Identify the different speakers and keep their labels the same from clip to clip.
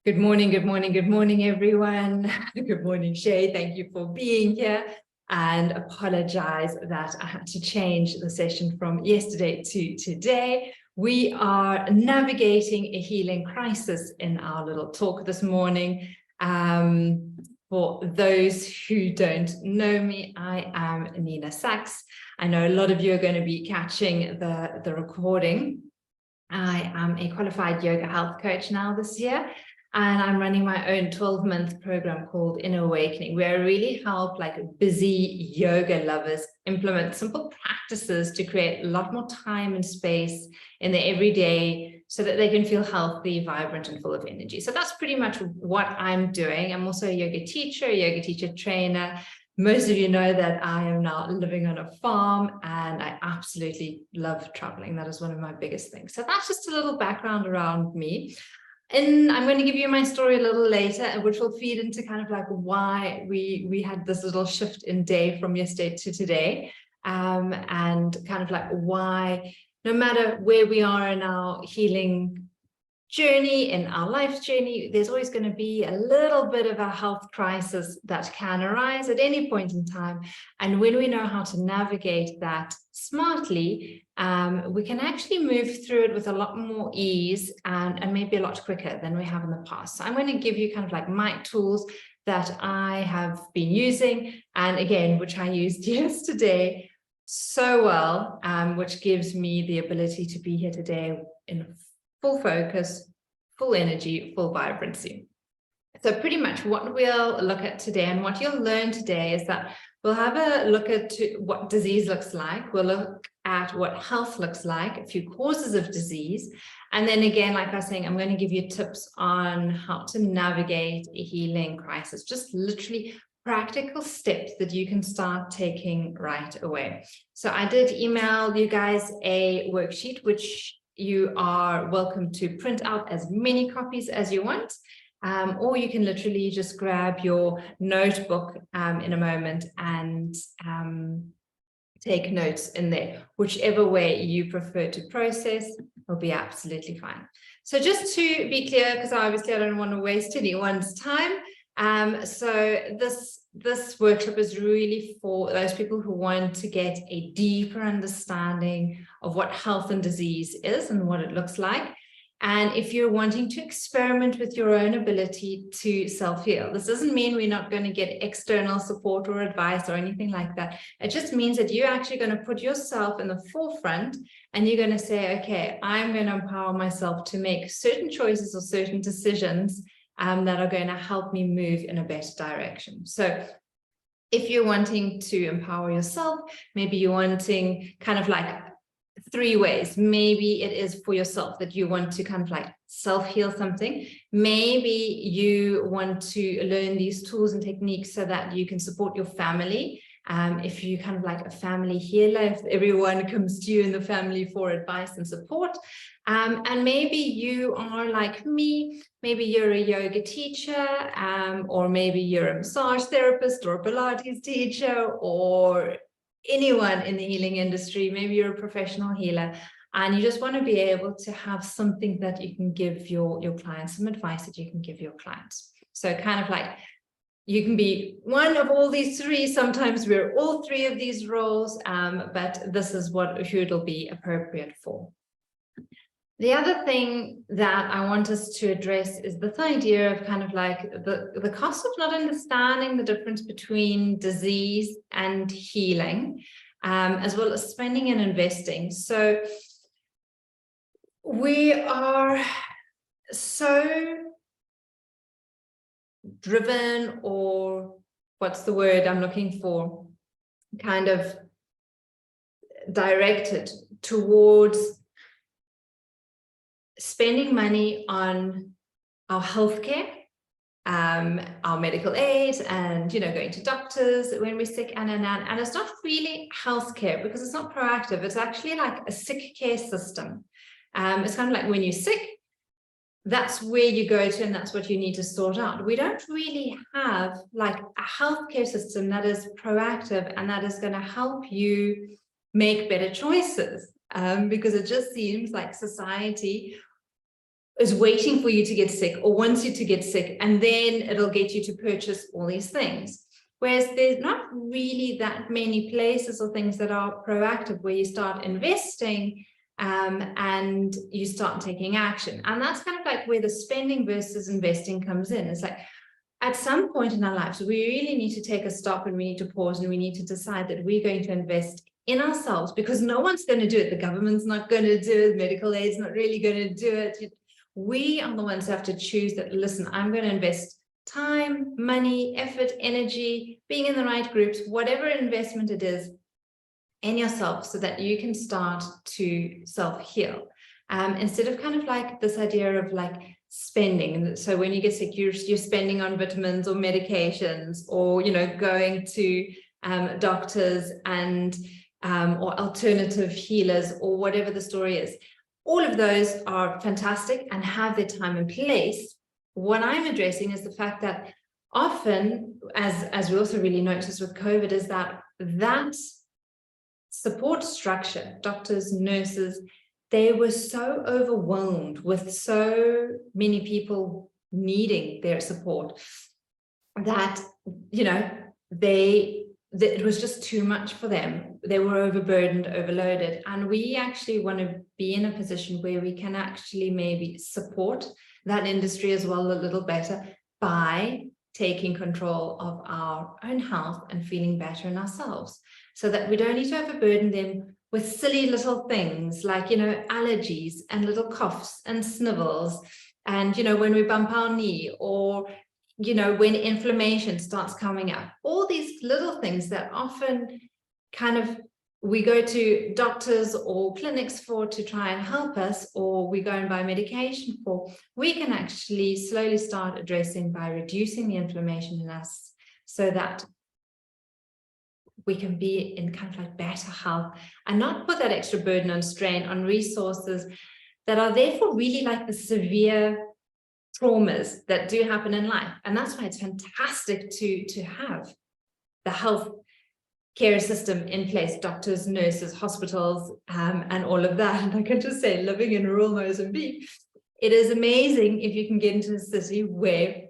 Speaker 1: Good morning, good morning, good morning, everyone. Good morning, Shay. Thank you for being here. And apologize that I had to change the session from yesterday to today. We are navigating a healing crisis in our little talk this morning. For those who don't know me, I am Nina Saacks. I know a lot of you are going to be catching the recording. I am a qualified yoga health coach now this year. And I'm running my own 12-month program called Inner Awakening, where I really help busy yoga lovers implement simple practices to create a lot more time and space in their everyday so that they can feel healthy, vibrant, and full of energy. So that's pretty much what I'm doing. I'm also a yoga teacher trainer. Most of you know that I am now living on a farm and I absolutely love traveling. That is one of my biggest things. So that's just a little background around me. And I'm going to give you my story a little later, which will feed into why we had this little shift in day from yesterday to today, and why, no matter where we are in our healing journey, in our life journey, there's always going to be a little bit of a health crisis that can arise at any point in time. And when we know how to navigate that smartly, we can actually move through it with a lot more ease and maybe a lot quicker than we have in the past. So I'm going to give you my tools that I have been using, and again, which I used yesterday so well, which gives me the ability to be here today in full focus, full energy, full vibrancy. So pretty much what we'll look at today and what you'll learn today is that we'll have a look at what disease looks like. We'll look at what health looks like, a few causes of disease. And then again, like I was saying, I'm going to give you tips on how to navigate a healing crisis, just literally practical steps that you can start taking right away. So I did email you guys a worksheet, which you are welcome to print out as many copies as you want, or you can literally just grab your notebook in a moment and take notes in there. Whichever way you prefer to process will be absolutely fine. So just to be clear, because obviously I don't want to waste anyone's time, so this workshop is really for those people who want to get a deeper understanding of what health and disease is and what it looks like. And if you're wanting to experiment with your own ability to self-heal, this doesn't mean we're not going to get external support or advice or anything like that. It just means that you're actually going to put yourself in the forefront and you're going to say, okay, I'm going to empower myself to make certain choices or certain decisions that are going to help me move in a better direction. So if you're wanting to empower yourself, maybe you're wanting three ways. Maybe it is for yourself that you want to self-heal something. Maybe you want to learn these tools and techniques so that you can support your family. If you a family healer, if everyone comes to you in the family for advice and support. And maybe you are like me, maybe you're a yoga teacher, or maybe you're a massage therapist or a Pilates teacher, or anyone in the healing industry. Maybe you're a professional healer and you just want to be able to have something that you can give your clients, some advice that you can give your clients. So you can be one of all these three. Sometimes we're all three of these roles, but this is who it'll be appropriate for. The other thing that I want us to address is this idea of the cost of not understanding the difference between disease and healing, as well as spending and investing. So we are so driven, or what's the word I'm looking for, directed towards spending money on our healthcare, our medical aid, and going to doctors when we're sick, and it's not really healthcare because it's not proactive. It's actually like a sick care system. It's like when you're sick, that's where you go to and that's what you need to sort out. We don't really have a healthcare system that is proactive and that is going to help you make better choices, because it just seems like society is waiting for you to get sick or wants you to get sick, and then it'll get you to purchase all these things. Whereas there's not really that many places or things that are proactive where you start investing and you start taking action. And that's kind of like where the spending versus investing comes in. It's like, at some point in our lives, we really need to take a stop and we need to pause and we need to decide that we're going to invest in ourselves, because no one's going to do it. The government's not going to do it. Medical aid's not really going to do it. We are the ones who have to choose that, listen, I'm going to invest time, money, effort, energy, being in the right groups, whatever investment it is, in yourself, so that you can start to self-heal. Instead of kind of like this idea of like spending. So when you get sick, you're spending on vitamins or medications, or, you know, going to doctors and or alternative healers, or whatever the story is. All of those are fantastic and have their time and place. What I'm addressing is the fact that often, as we also really noticed with COVID, is that support structure, doctors, nurses, they were so overwhelmed with so many people needing their support that, you know, it was just too much for them. They were overburdened, overloaded. And we actually want to be in a position where we can actually maybe support that industry as well a little better by taking control of our own health and feeling better in ourselves, so that we don't need to overburden them with silly little things like, you know, allergies and little coughs and snivels, and, you know, when we bump our knee, or, you know, when inflammation starts coming up, all these little things that often kind of we go to doctors or clinics for to try and help us, or we go and buy medication for, we can actually slowly start addressing by reducing the inflammation in us, so that we can be in kind of like better health and not put that extra burden and strain on resources that are there for really like the severe traumas that do happen in life. And that's why it's fantastic to have the health care system in place, doctors, nurses, hospitals, and all of that. And I can just say, living in rural Mozambique, it is amazing if you can get into a city where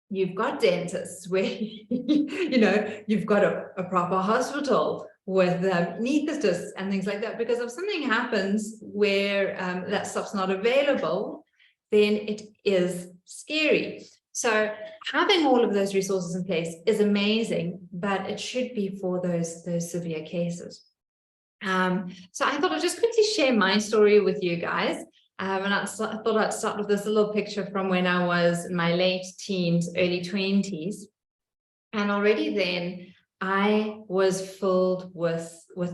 Speaker 1: you've got dentists, where you know, you've got a proper hospital with anesthetists and things like that. Because if something happens where that stuff's not available, then it is scary. So having all of those resources in place is amazing, but it should be for those severe cases. So I thought I'd just quickly share my story with you guys. And I thought I'd start with this little picture from when I was in my late teens, early 20s. And already then I was filled with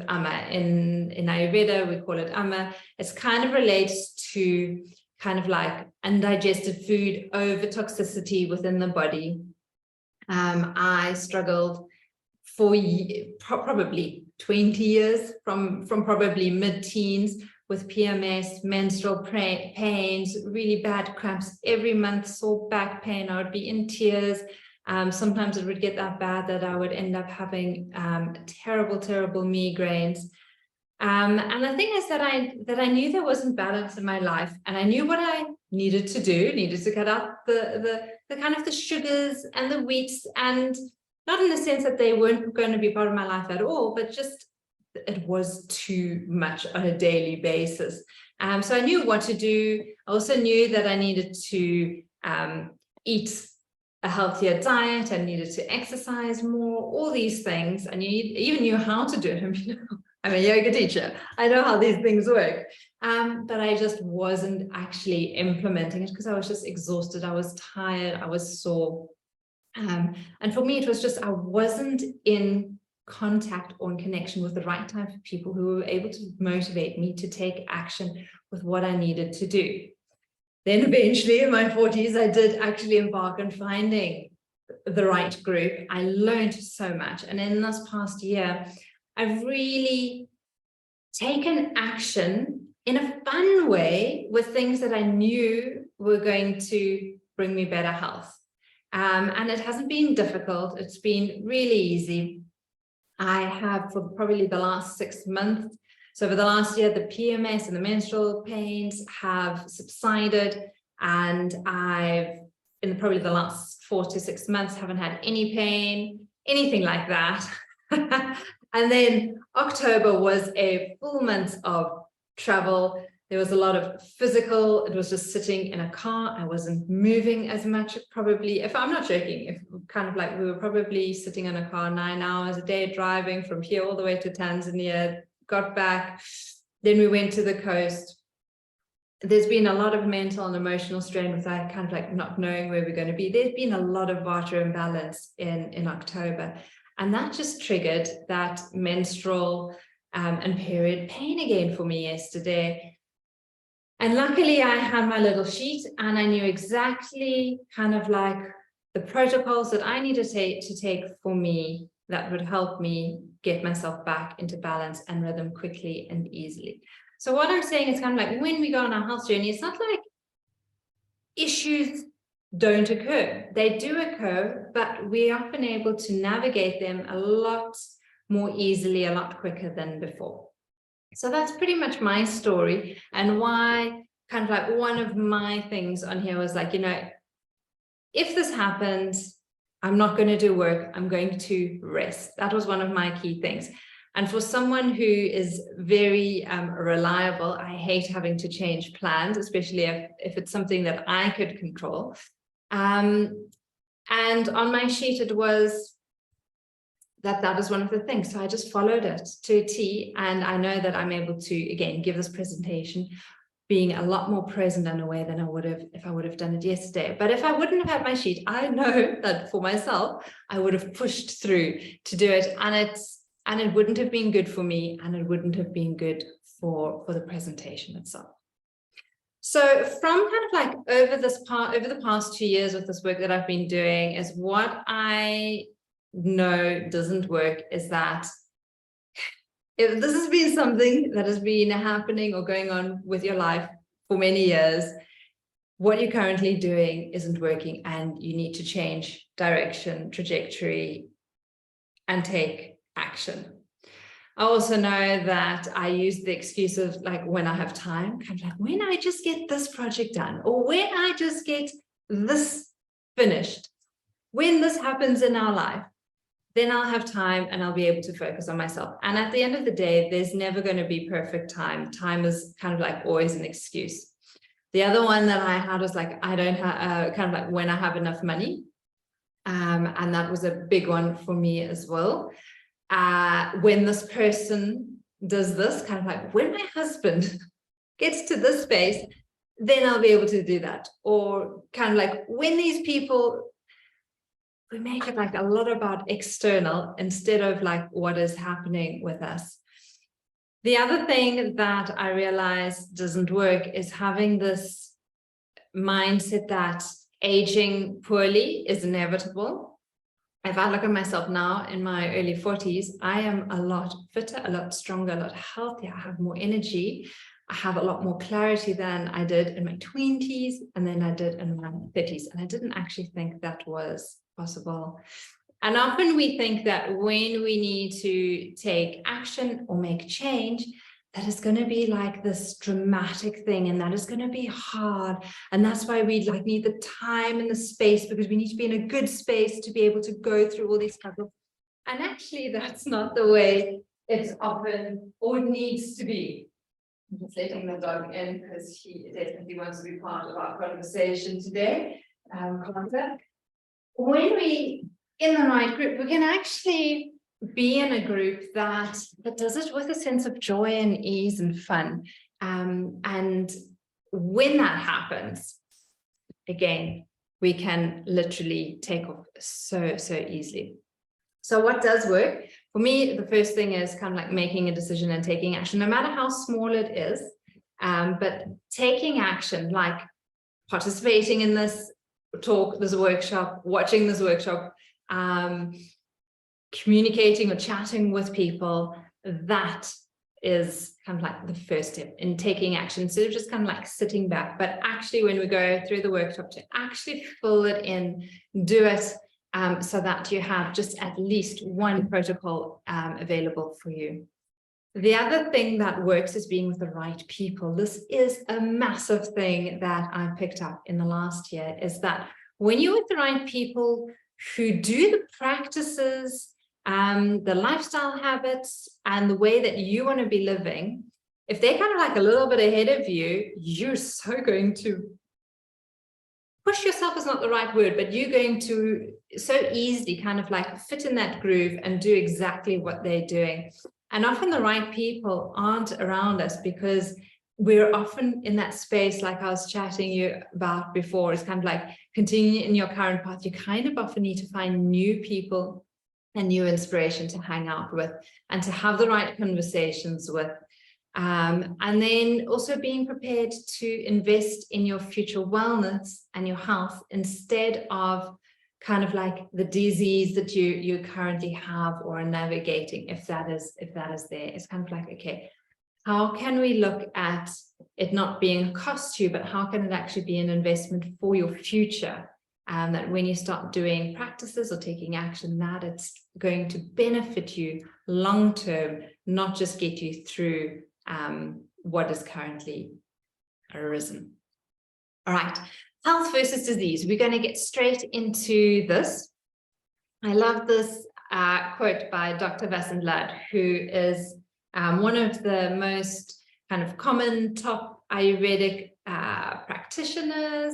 Speaker 1: Amma. In Ayurveda, we call it Amma. It's kind of relates to kind of like undigested food, over toxicity within the body. I struggled for probably 20 years, from probably mid-teens, with PMS, menstrual pains, really bad cramps every month, sore back pain. I would be in tears. Sometimes it would get that bad that I would end up having terrible migraines. And the thing is that I knew there wasn't balance in my life, and I knew what I needed to cut out the kind of the sugars and the wheats, and not in the sense that they weren't going to be part of my life at all, but just it was too much on a daily basis. So I knew what to do. I also knew that I needed to eat a healthier diet. I needed to exercise more, all these things. And even knew how to do it. I mean, I'm a yoga teacher. I know how these things work. But I just wasn't actually implementing it because I was just exhausted. I was tired. I was sore. And for me, it was just, I wasn't in contact or in connection with the right type of people who were able to motivate me to take action with what I needed to do. Then eventually in my 40s, I did actually embark on finding the right group. I learned so much. And in this past year, I've really taken action in a fun way with things that I knew were going to bring me better health. And it hasn't been difficult. It's been really easy. I have, for probably the last 6 months, so over the last year, the PMS and the menstrual pains have subsided. And I've, in probably the last 4 to 6 months, haven't had any pain, anything like that. And then October was a full month of travel. There was a lot of physical, it was just sitting in a car. I wasn't moving as much, probably, if I'm not joking, if kind of like we were probably sitting in a car 9 hours a day, driving from here all the way to Tanzania, got back, then we went to the coast. There's been a lot of mental and emotional strain with that, kind of like not knowing where we're going to be. There's been a lot of vata imbalance in October, and that just triggered that menstrual and period pain again for me yesterday. And luckily I had my little sheet and I knew exactly kind of like the protocols that I needed to take for me that would help me get myself back into balance and rhythm quickly and easily. So what I'm saying is kind of like when we go on our health journey, it's not like issues don't occur. They do occur, but we're often able to navigate them a lot more easily, a lot quicker than before. So that's pretty much my story, and why kind of like one of my things on here was like, you know, if this happens, I'm not going to do work, I'm going to rest. That was one of my key things. And for someone who is very reliable, I hate having to change plans, especially if it's something that I could control. And on my sheet, it was that is one of the things. So I just followed it to a T, and I know that I'm able to, again, give this presentation being a lot more present and aware than I would have if I would have done it yesterday. But if I wouldn't have had my sheet, I know that for myself, I would have pushed through to do it. And it wouldn't have been good for me, and it wouldn't have been good for the presentation itself. So from kind of like over the past 2 years with this work that I've been doing, is what I know doesn't work is that if this has been something that has been happening or going on with your life for many years, what you're currently doing isn't working, and you need to change direction, trajectory, and take action. I also know that I use the excuse of like when I have time, kind of like when I just get this project done, or when I just get this finished, when this happens in our life, then I'll have time and I'll be able to focus on myself. And at the end of the day, there's never going to be perfect time. Time is kind of like always an excuse. The other one that I had was like, I don't have kind of like when I have enough money. And that was a big one for me as well. When this person does this, kind of like when my husband gets to this space, then I'll be able to do that. Or kind of like when these people, we make it like a lot about external instead of like what is happening with us. The other thing that I realized doesn't work is having this mindset that aging poorly is inevitable. If I look at myself now in my early 40s, I am a lot fitter, a lot stronger, a lot healthier. I have more energy. I have a lot more clarity than I did in my 20s, and then I did in my 30s. And I didn't actually think that was possible. And often we think that when we need to take action or make change, that is going to be like this dramatic thing, and that is going to be hard. And that's why we like need the time and the space, because we need to be in a good space to be able to go through all these struggles. And actually, that's not the way it's often or it needs to be. I'm just letting the dog in because he definitely wants to be part of our conversation today. When we in the right group, we can actually be in a group that does it with a sense of joy and ease and fun. And when that happens, again, we can literally take off so easily. So what does work? For me, the first thing is kind of like making a decision and taking action, no matter how small it is. But taking action, like participating in this talk, this workshop, watching this workshop, communicating or chatting with people, that is kind of like the first step in taking action, instead of just kind of like sitting back. But actually, when we go through the workshop, to actually fill it in, do it, so that you have just at least one protocol available for you. The other thing that works is being with the right people. This is a massive thing that I picked up in the last year, is that when you're with the right people who do the practices, the lifestyle habits, and the way that you want to be living, if they're kind of like a little bit ahead of you, you're so going to push yourself is not the right word, but you're going to so easily kind of like fit in that groove and do exactly what they're doing. And often the right people aren't around us because we're often in that space, like I was chatting you about before, it's kind of like continue in your current path. You kind of often need to find new people and new inspiration to hang out with and to have the right conversations with. And then also being prepared to invest in your future wellness and your health instead of kind of like the disease that you currently have or are navigating, if that is there. It's kind of like, okay, how can we look at it not being a cost to you, but how can it actually be an investment for your future? That when you start doing practices or taking action, that it's going to benefit you long term, not just get you through what is currently arisen. All right, health versus disease. We're going to get straight into this. I love this quote by Dr. Vasant, who is one of the most kind of common top Ayurvedic practitioners,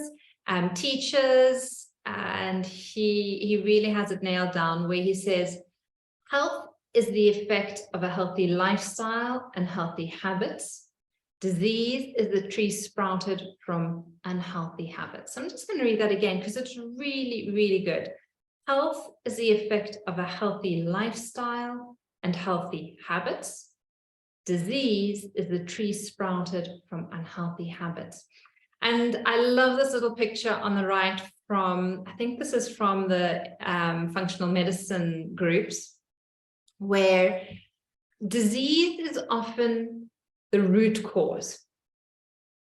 Speaker 1: teachers, and he really has it nailed down, where he says, health is the effect of a healthy lifestyle and healthy habits. Disease is the tree sprouted from unhealthy habits. So I'm just going to read that again because it's really, really good. Health is the effect of a healthy lifestyle and healthy habits. Disease is the tree sprouted from unhealthy habits. And I love this little picture on the right from, I think this is from the functional medicine groups, where disease is often the root cause.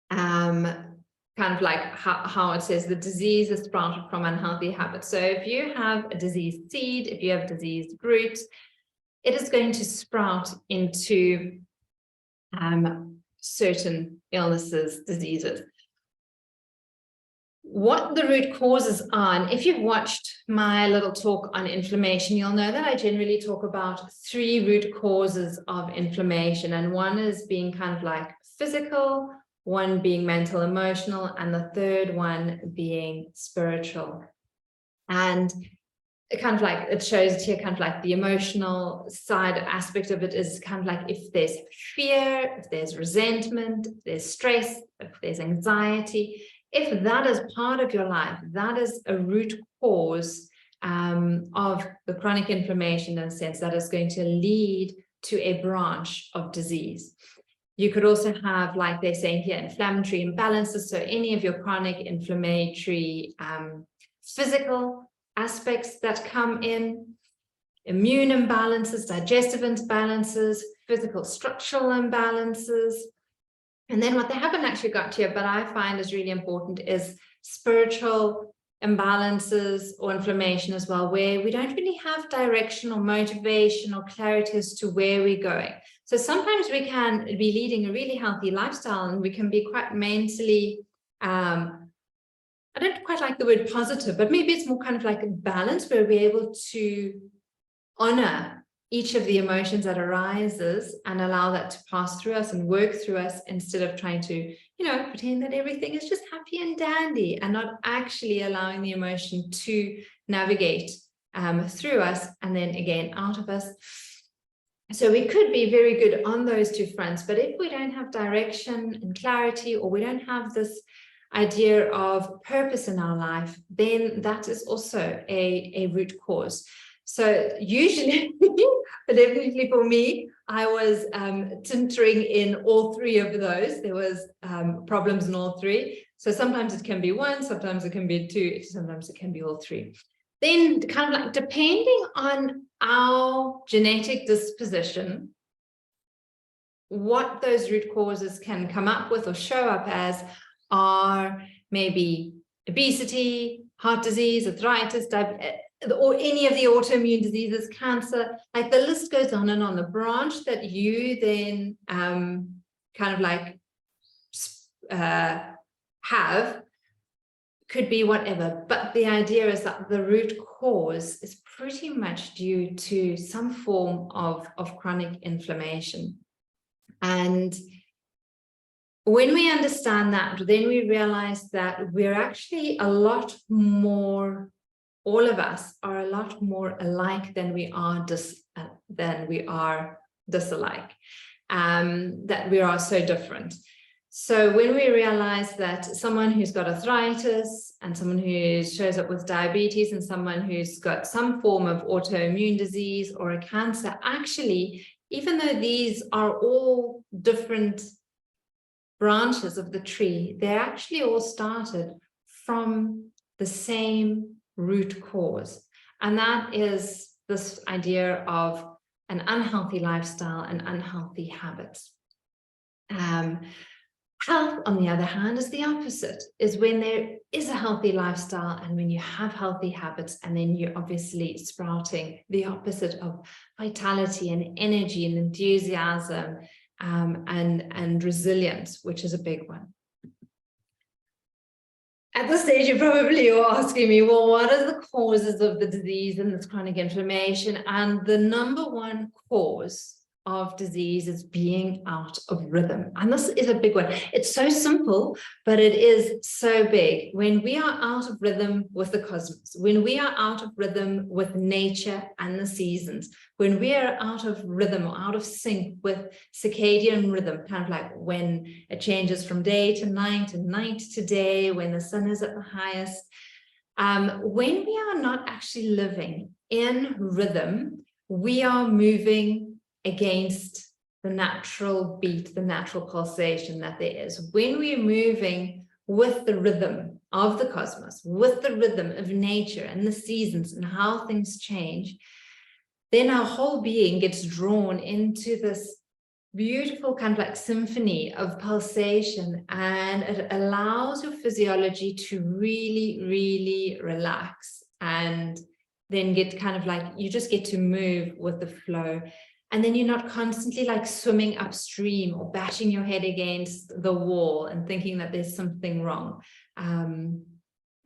Speaker 1: Kind of like how it says the disease is sprouted from unhealthy habits. So if you have a diseased seed, if you have diseased roots, it is going to sprout into certain illnesses, diseases. What the root causes are, and if you've watched my little talk on inflammation, you'll know that I generally talk about 3 root causes of inflammation. And one is being kind of like physical, one being mental, emotional, and the third one being spiritual. And it kind of like, it shows it here kind of like the emotional side aspect of it is kind of like if there's fear, if there's resentment, if there's stress, if there's anxiety, if that is part of your life, that is a root cause of the chronic inflammation, in a sense that is going to lead to a branch of disease. You could also have, like they're saying here, inflammatory imbalances. So any of your chronic inflammatory physical aspects that come in, immune imbalances, digestive imbalances, physical structural imbalances. And then what they haven't actually got here, but I find is really important, is spiritual imbalances or inflammation as well, where we don't really have direction or motivation or clarity as to where we're going. So sometimes we can be leading a really healthy lifestyle and we can be quite mentally, I don't quite like the word positive, but maybe it's more kind of like a balance where we're able to honor each of the emotions that arises and allow that to pass through us and work through us, instead of trying to, you know, pretend that everything is just happy and dandy and not actually allowing the emotion to navigate through us and then again out of us. So we could be very good on those 2 fronts, but if we don't have direction and clarity, or we don't have this idea of purpose in our life, then that is also a root cause. So usually, but definitely for me, I was tinkering in all 3 of those. There was problems in all 3. So sometimes it can be 1, sometimes it can be 2, sometimes it can be all 3. Then kind of like depending on our genetic disposition, what those root causes can come up with or show up as are maybe obesity, heart disease, arthritis, or any of the autoimmune diseases, cancer, like the list goes on and on. The branch that you then kind of like have could be whatever, but the idea is that the root cause is pretty much due to some form of chronic inflammation. And when we understand that, then we realize that we're actually a lot more, all of us are a lot more alike than we are disalike, that we are so different. So when we realize that someone who's got arthritis and someone who shows up with diabetes and someone who's got some form of autoimmune disease or a cancer, actually, even though these are all different branches of the tree, they actually all started from the same root cause. And that is this idea of an unhealthy lifestyle and unhealthy habits. Health, on the other hand, is the opposite, is when there is a healthy lifestyle and when you have healthy habits, and then you're obviously sprouting the opposite of vitality and energy and enthusiasm and resilience, which is a big one. At this stage, you probably are asking me, well, what are the causes of the disease and this chronic inflammation? And the number one cause of disease is being out of rhythm. And this is a big one. It's so simple, but it is so big. When we are out of rhythm with the cosmos, when we are out of rhythm with nature and the seasons, when we are out of rhythm or out of sync with circadian rhythm, kind of like when it changes from day to night and night to day, when the sun is at the highest, when we are not actually living in rhythm, we are moving against the natural beat, the natural pulsation that there is. When we're moving with the rhythm of the cosmos, with the rhythm of nature and the seasons and how things change, then our whole being gets drawn into this beautiful kind of like symphony of pulsation, and it allows your physiology to really, really relax, and then get kind of like, you just get to move with the flow. And then you're not constantly like swimming upstream or bashing your head against the wall and thinking that there's something wrong,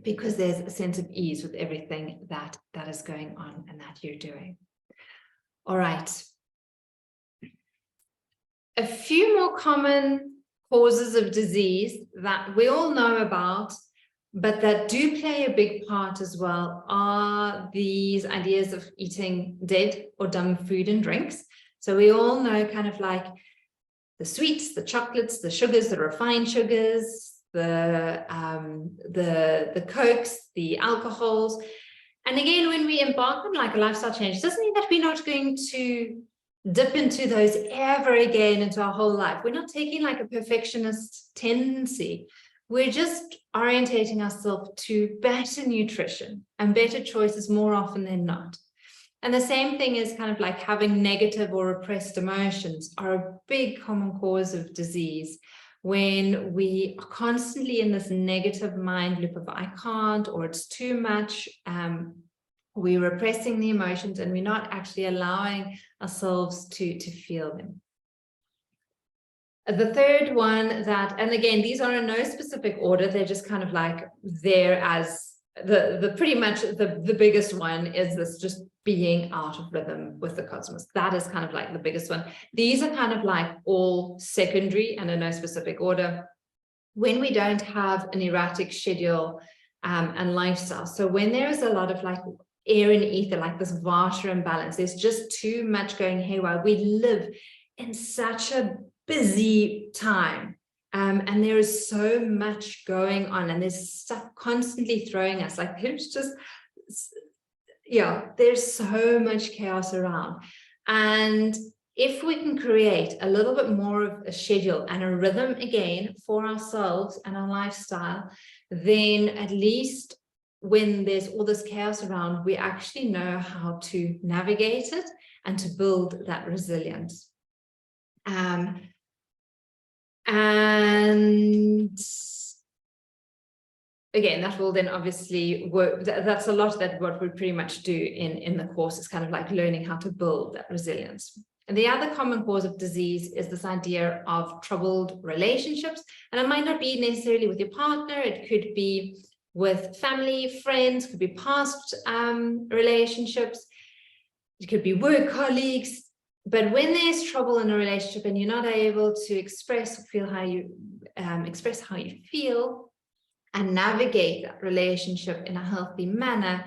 Speaker 1: because there's a sense of ease with everything that is going on and that you're doing. All right. A few more common causes of disease that we all know about, but that do play a big part as well, are these ideas of eating dead or dumb food and drinks. So we all know kind of like the sweets, the chocolates, the sugars, the refined sugars, the Cokes, the alcohols. And again, when we embark on like a lifestyle change, it doesn't mean that we're not going to dip into those ever again into our whole life. We're not taking like a perfectionist tendency. We're just orientating ourselves to better nutrition and better choices more often than not. And the same thing is kind of like having negative or repressed emotions are a big common cause of disease. When we are constantly in this negative mind loop of I can't, or it's too much, we're repressing the emotions and we're not actually allowing ourselves to feel them. The third one that, and again, these are in no specific order, they're just kind of like there as the pretty much the biggest one is this just being out of rhythm with the cosmos. That is kind of like the biggest one. These are kind of like all secondary and in no specific order. When we don't have an erratic schedule and lifestyle, so when there is a lot of like air and ether, like this vata imbalance, there's just too much going haywire. We live in such a busy time, and there is so much going on, and there's stuff constantly throwing us, like there's just, yeah, there's so much chaos around. And if we can create a little bit more of a schedule and a rhythm again for ourselves and our lifestyle, then at least when there's all this chaos around, we actually know how to navigate it and to build that resilience. And again, that will then obviously work. That's a lot that what we pretty much do in the course is kind of like learning how to build that resilience. And the other common cause of disease is this idea of troubled relationships. And it might not be necessarily with your partner. It could be with family, friends, could be past relationships. It could be work colleagues. But when there's trouble in a relationship and you're not able to express how you feel and navigate that relationship in a healthy manner,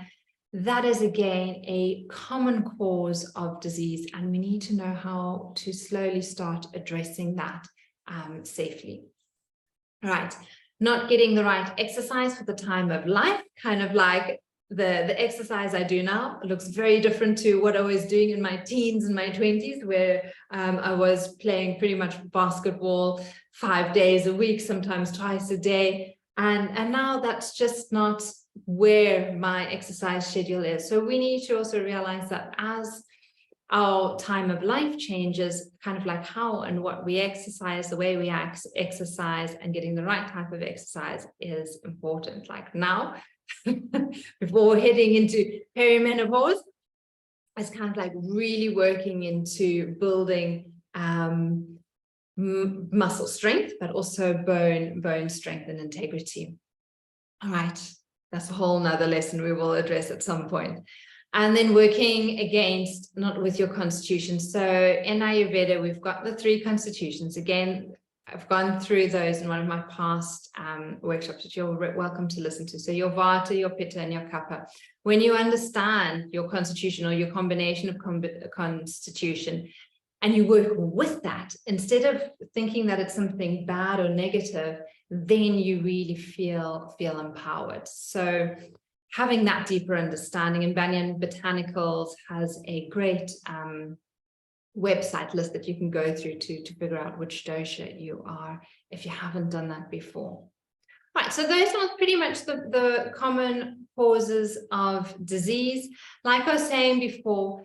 Speaker 1: that is again a common cause of disease, and we need to know how to slowly start addressing that safely. All right, not getting the right exercise for the time of life, kind of like the exercise I do now looks very different to what I was doing in my teens and my 20s, where I was playing pretty much basketball 5 days a week, sometimes twice a day. And now that's just not where my exercise schedule is. So we need to also realize that as our time of life changes, kind of like how and what we exercise, the way we exercise, and getting the right type of exercise is important. Like now, before heading into perimenopause, it's kind of like really working into building muscle strength, but also bone strength and integrity. All right, that's a whole nother lesson we will address at some point. And then working against, not with your constitution. So in Ayurveda, we've got the 3 constitutions. Again, I've gone through those in one of my past workshops that you're welcome to listen to. So your Vata, your Pitta, and your Kapha. When you understand your constitution or your combination of constitution, and you work with that, instead of thinking that it's something bad or negative, then you really feel empowered. So having that deeper understanding, and Banyan Botanicals has a great website list that you can go through to figure out which dosha you are, if you haven't done that before. Right, so those are pretty much the common causes of disease. Like I was saying before,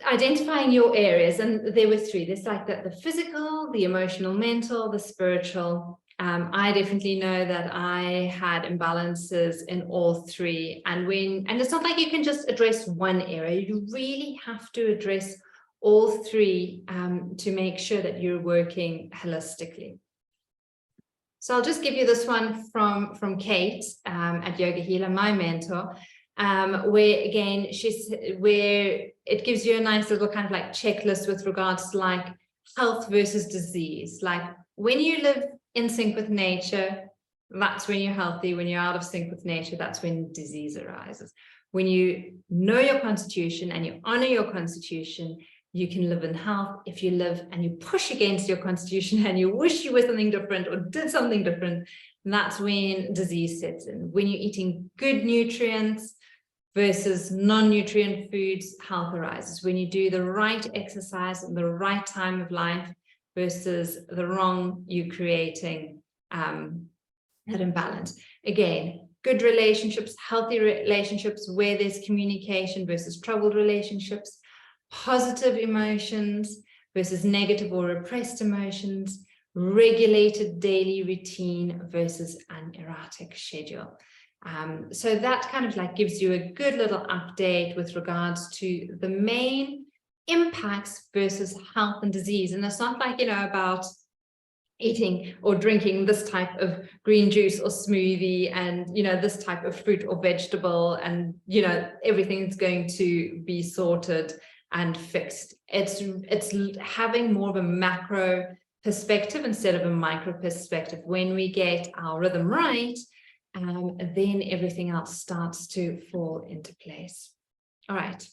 Speaker 1: identifying your areas, and there were 3. There's like the physical, the emotional, mental, the spiritual. I definitely know that I had imbalances in all 3, and it's not like you can just address one area. You really have to address all 3 to make sure that you're working holistically. So I'll just give you this one from Kate at Yoga Healer, my mentor, where again where it gives you a nice little kind of like checklist with regards to like health versus disease. Like when you live in sync with nature, that's when you're healthy. When you're out of sync with nature, that's when disease arises. When you know your constitution and you honor your constitution, you can live in health. If you live and you push against your constitution and you wish you were something different or did something different, that's when disease sets in. When you're eating good nutrients versus non-nutrient foods, health arises. When you do the right exercise at the right time of life versus the wrong, you're creating that imbalance. Again, good relationships, healthy relationships where there's communication versus troubled relationships, positive emotions versus negative or repressed emotions, regulated daily routine versus an erratic schedule. So that kind of like gives you a good little update with regards to the main impacts versus health and disease. And it's not like, about eating or drinking this type of green juice or smoothie and, this type of fruit or vegetable and, everything's going to be sorted and fixed. It's having more of a macro perspective instead of a micro perspective. When we get our rhythm right, then everything else starts to fall into place. All right.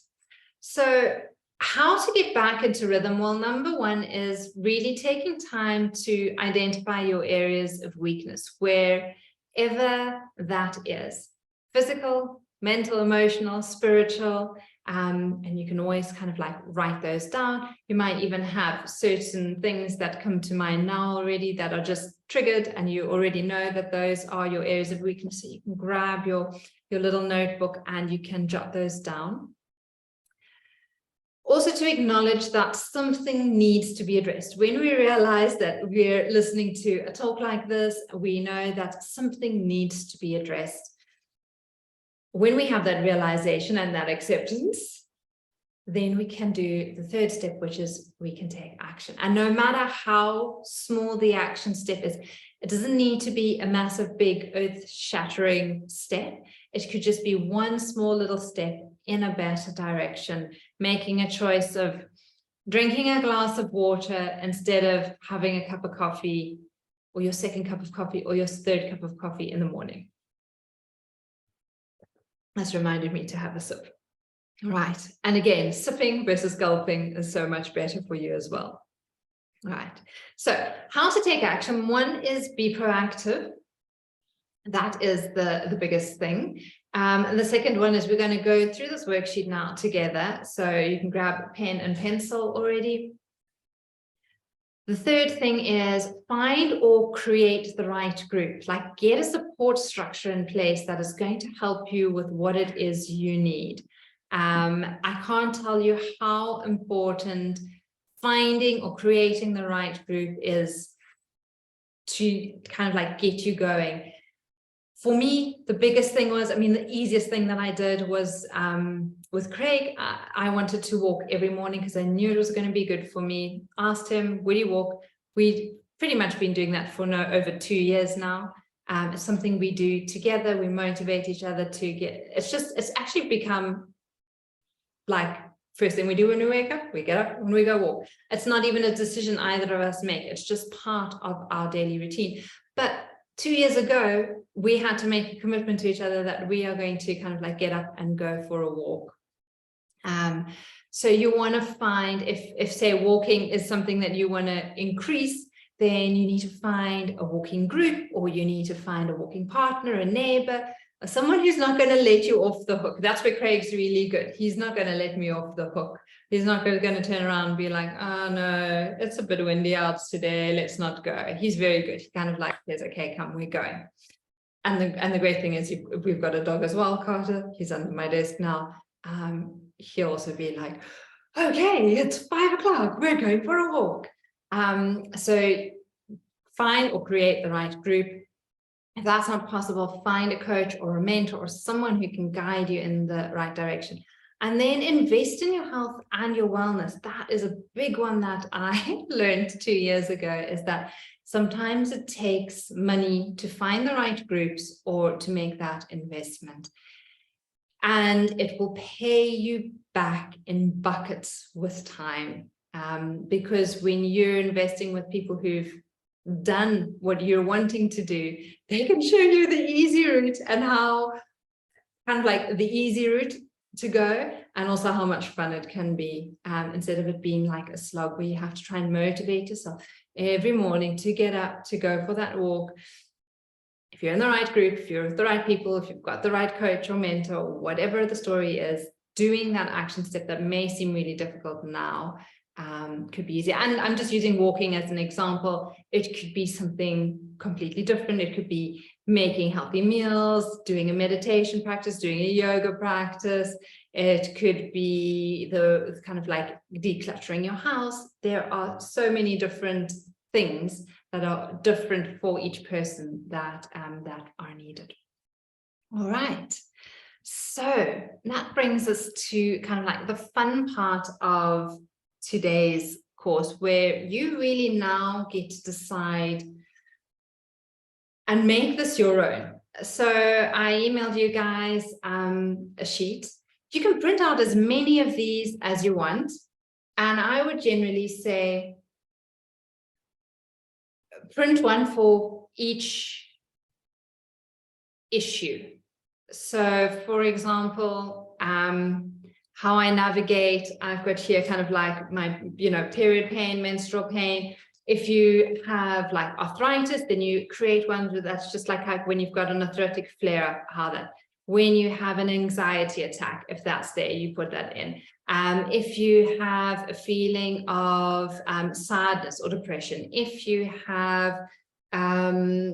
Speaker 1: So how to get back into rhythm? Well, number 1 is really taking time to identify your areas of weakness, wherever that is, physical, mental, emotional, spiritual, and you can always kind of like write those down. You might even have certain things that come to mind now already that are just triggered, and you already know that those are your areas of weakness. So you can grab your little notebook and you can jot those down. Also to acknowledge that something needs to be addressed. When we realize that we're listening to a talk like this, we know that something needs to be addressed. When we have that realization and that acceptance, then we can do the third step, which is we can take action. And no matter how small the action step is, it doesn't need to be a massive, big, earth-shattering step. It could just be one small little step in a better direction, making a choice of drinking a glass of water instead of having a cup of coffee, or your second cup of coffee, or your third cup of coffee in the morning. That's reminded me to have a sip. Right. And again, sipping versus gulping is so much better for you as well. Right. So how to take action? One is be proactive. That is the biggest thing. And the second one is we're going to go through this worksheet now together. So you can grab a pen and pencil already. The third thing is find or create the right group, like get a support structure in place that is going to help you with what it is you need. I can't tell you how important finding or creating the right group is to kind of like get you going. For me, the biggest thing was, the easiest thing that I did was with Craig, I wanted to walk every morning because I knew it was going to be good for me. Asked him, would he walk? We've pretty much been doing that for over 2 years now. It's something we do together. We motivate each other to get, it's actually become like first thing we do when we wake up, we get up and we go walk. It's not even a decision either of us make. It's just part of our daily routine. But 2 years ago, we had to make a commitment to each other that we are going to kind of like get up and go for a walk. So you want to find, if say walking is something that you want to increase, then you need to find a walking group, or you need to find a walking partner, a neighbor, or someone who's not going to let you off the hook. That's where Craig's really good. He's not going to let me off the hook. He's not going to turn around and be like, oh no, it's a bit windy out today, let's not go. He's very good. He kind of like says, okay, come, we're going. And the great thing is we've got a dog as well, Carter. He's under my desk now. He'll also be like, okay, it's 5 o'clock, we're going for a walk. So find or create the right group. If that's not possible, find a coach or a mentor or someone who can guide you in the right direction. And then invest in your health and your wellness. That is a big one that I learned 2 years ago, is that sometimes it takes money to find the right groups or to make that investment. And it will pay you back in buckets with time. Because when you're investing with people who've done what you're wanting to do, they can show you the easy route and how kind of like the easy route to go, and also how much fun it can be, instead of it being like a slog where you have to try and motivate yourself every morning to get up, to go for that walk. If you're in the right group, if you're with the right people, if you've got the right coach or mentor, whatever the story is, doing that action step that may seem really difficult now could be easy. And I'm just using walking as an example. It could be something completely different. It could be making healthy meals, doing a meditation practice, doing a yoga practice. It could be the kind of like decluttering your house. There are so many different things that are different for each person that are needed. All right. So that brings us to kind of like the fun part of today's course, where you really now get to decide and make this your own. So I emailed you guys a sheet. You can print out as many of these as you want. And I would generally say print one for each issue. So for example, how I navigate, I've got here kind of like my, period pain, menstrual pain. If you have like arthritis, then you create one that's just like when you've got an arthritic flare, how that. When you have an anxiety attack, if that's there, you put that in. If you have a feeling of sadness or depression, if you have kind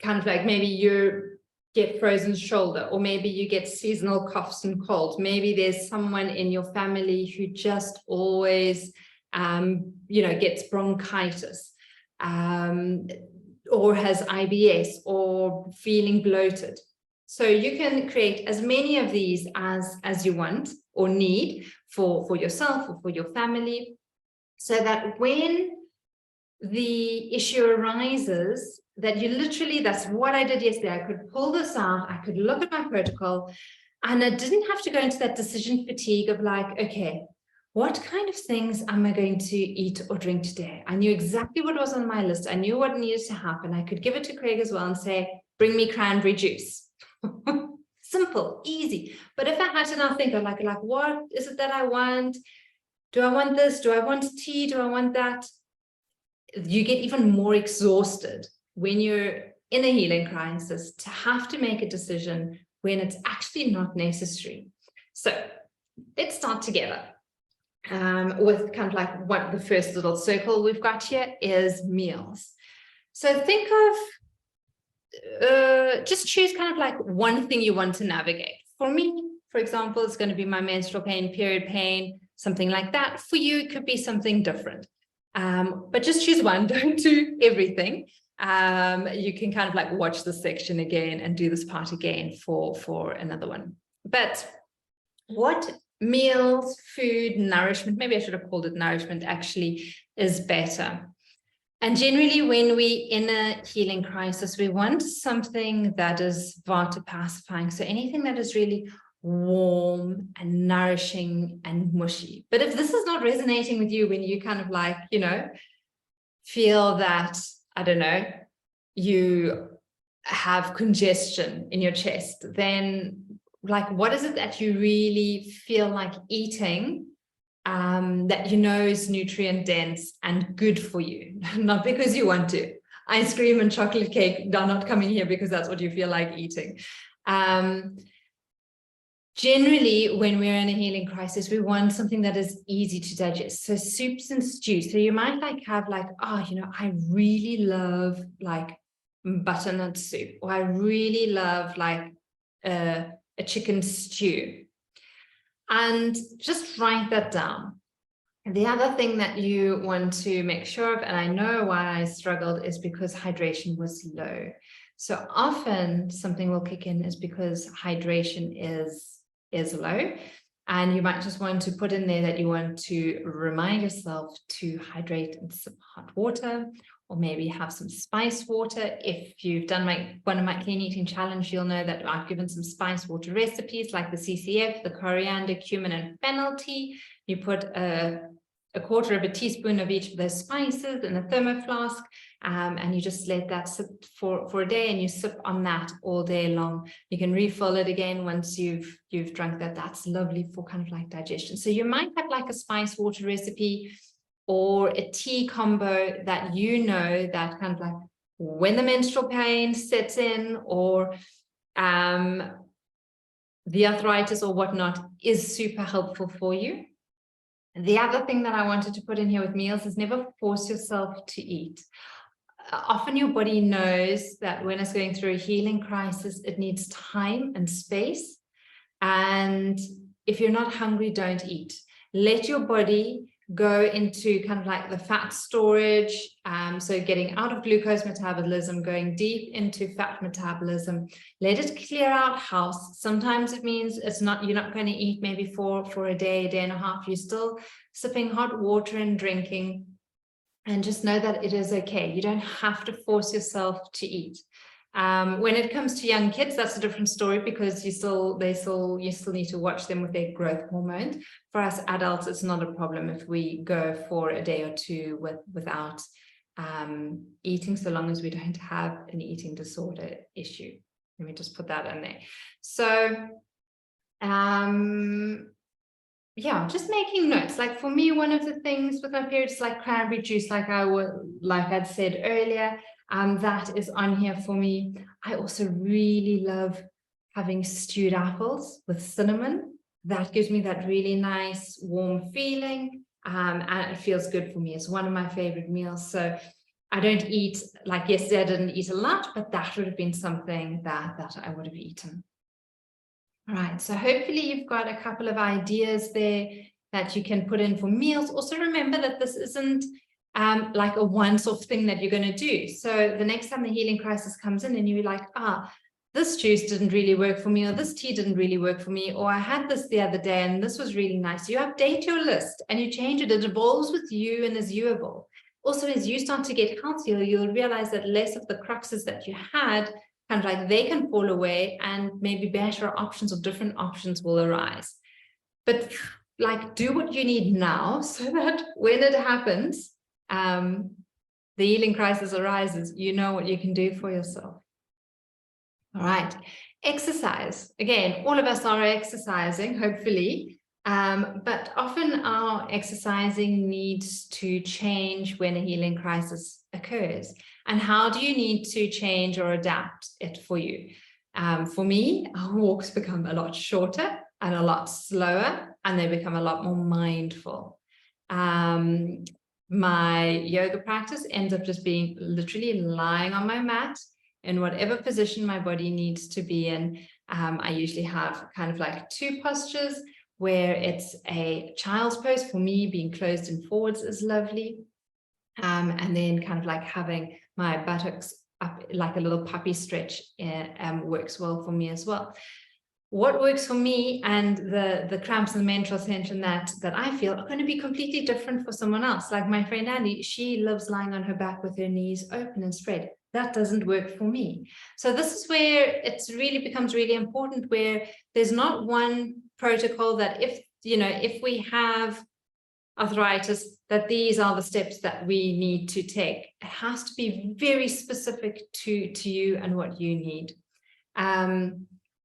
Speaker 1: of like maybe you're get frozen shoulder, or maybe you get seasonal coughs and colds. Maybe there's someone in your family who just always, gets bronchitis, or has IBS, or feeling bloated. So you can create as many of these as you want or need for yourself or for your family, so that when the issue arises, that you literally, that's what I did yesterday. I could pull this out, I could look at my protocol, and I didn't have to go into that decision fatigue of like, okay, what kind of things am I going to eat or drink today? I knew exactly what was on my list. I knew what needed to happen. I could give it to Craig as well and say, bring me cranberry juice. Simple, easy. But if I had to now think of like, what is it that I want? Do I want this? Do I want tea? Do I want that? You get even more exhausted when you're in a healing crisis to have to make a decision when it's actually not necessary. So let's start together with kind of like what the first little circle we've got here is meals. So think of, just choose kind of like one thing you want to navigate. For me, for example, it's going to be my menstrual pain, period pain, something like that. For you, it could be something different. But just choose one, don't do everything. You can kind of like watch this section again and do this part again for another one. But what meals, food, nourishment, maybe I should have called it nourishment, actually is better. And generally when we're in a healing crisis, we want something that is vata pacifying. So anything that is really warm and nourishing and mushy. But if this is not resonating with you, when you kind of like, feel that, I don't know, you have congestion in your chest, then like, what is it that you really feel like eating that is nutrient dense and good for you? Not because you want to. Ice cream and chocolate cake are not coming here because that's what you feel like eating. Generally, when we're in a healing crisis, we want something that is easy to digest. So soups and stews. So you might like have like, I really love like butternut soup, or I really love like a chicken stew. And just write that down. And the other thing that you want to make sure of, and I know why I struggled, is because hydration was low. So often something will kick in is because hydration is low. And you might just want to put in there that you want to remind yourself to hydrate in some hot water, or maybe have some spice water. If you've done one of my clean eating challenge, you'll know that I've given some spice water recipes like the CCF, the coriander, cumin, and fennel tea. You put a quarter of a teaspoon of each of those spices in a thermo flask, and you just let that sit for a day, and you sip on that all day long. You can refill it again once you've drunk that. That's lovely for kind of like digestion. So you might have like a spice water recipe or a tea combo that that kind of like when the menstrual pain sets in, or the arthritis or whatnot, is super helpful for you. The other thing that I wanted to put in here with meals is never force yourself to eat. Often your body knows that when it's going through a healing crisis, it needs time and space. And if you're not hungry, don't eat. Let your body go into kind of like the fat storage. So getting out of glucose metabolism, going deep into fat metabolism. Let it clear out house. Sometimes it means you're not going to eat maybe for a day and a half. You're still sipping hot water and drinking. And just know that it is okay. You don't have to force yourself to eat. When it comes to young kids, that's a different story, because you still need to watch them with their growth hormone. For us adults, it's not a problem if we go for a day or two without eating, so long as we don't have an eating disorder issue. Let me just put that in there. So yeah, just making notes. Like for me, one of the things with my periods is like cranberry juice, like I'd said earlier. That is on here for me. I also really love having stewed apples with cinnamon. That gives me that really nice warm feeling, and it feels good for me. It's one of my favorite meals. So I don't eat, like yesterday I didn't eat a lot, but that would have been something that I would have eaten. All right, so hopefully you've got a couple of ideas there that you can put in for meals. Also remember that this isn't like a once-off thing that you're going to do. So the next time the healing crisis comes in and you're like, this juice didn't really work for me, or this tea didn't really work for me, or I had this the other day and this was really nice. You update your list and you change it. It evolves with you and is you evolve. Also, as you start to get healthier, you'll realize that less of the cruxes that you had, kind of like they can fall away, and maybe better options or different options will arise. But like, do what you need now so that when it happens, the healing crisis arises, you know what you can do for yourself. All right, exercise. Again, all of us are exercising, hopefully. But often our exercising needs to change when a healing crisis occurs. And how do you need to change or adapt it for you? For me, our walks become a lot shorter and a lot slower, and they become a lot more mindful. My yoga practice ends up just being literally lying on my mat in whatever position my body needs to be in. I usually have kind of like two postures, where it's a child's pose. For me, being closed and forwards is lovely. And then kind of like having my buttocks up like a little puppy stretch works well for me as well. What works for me and the cramps and the menstrual tension that I feel are going to be completely different for someone else. Like my friend Andy, she loves lying on her back with her knees open and spread. That doesn't work for me. So this is where it really becomes really important, where there's not one protocol that if we have arthritis, that these are the steps that we need to take. It has to be very specific to you and what you need.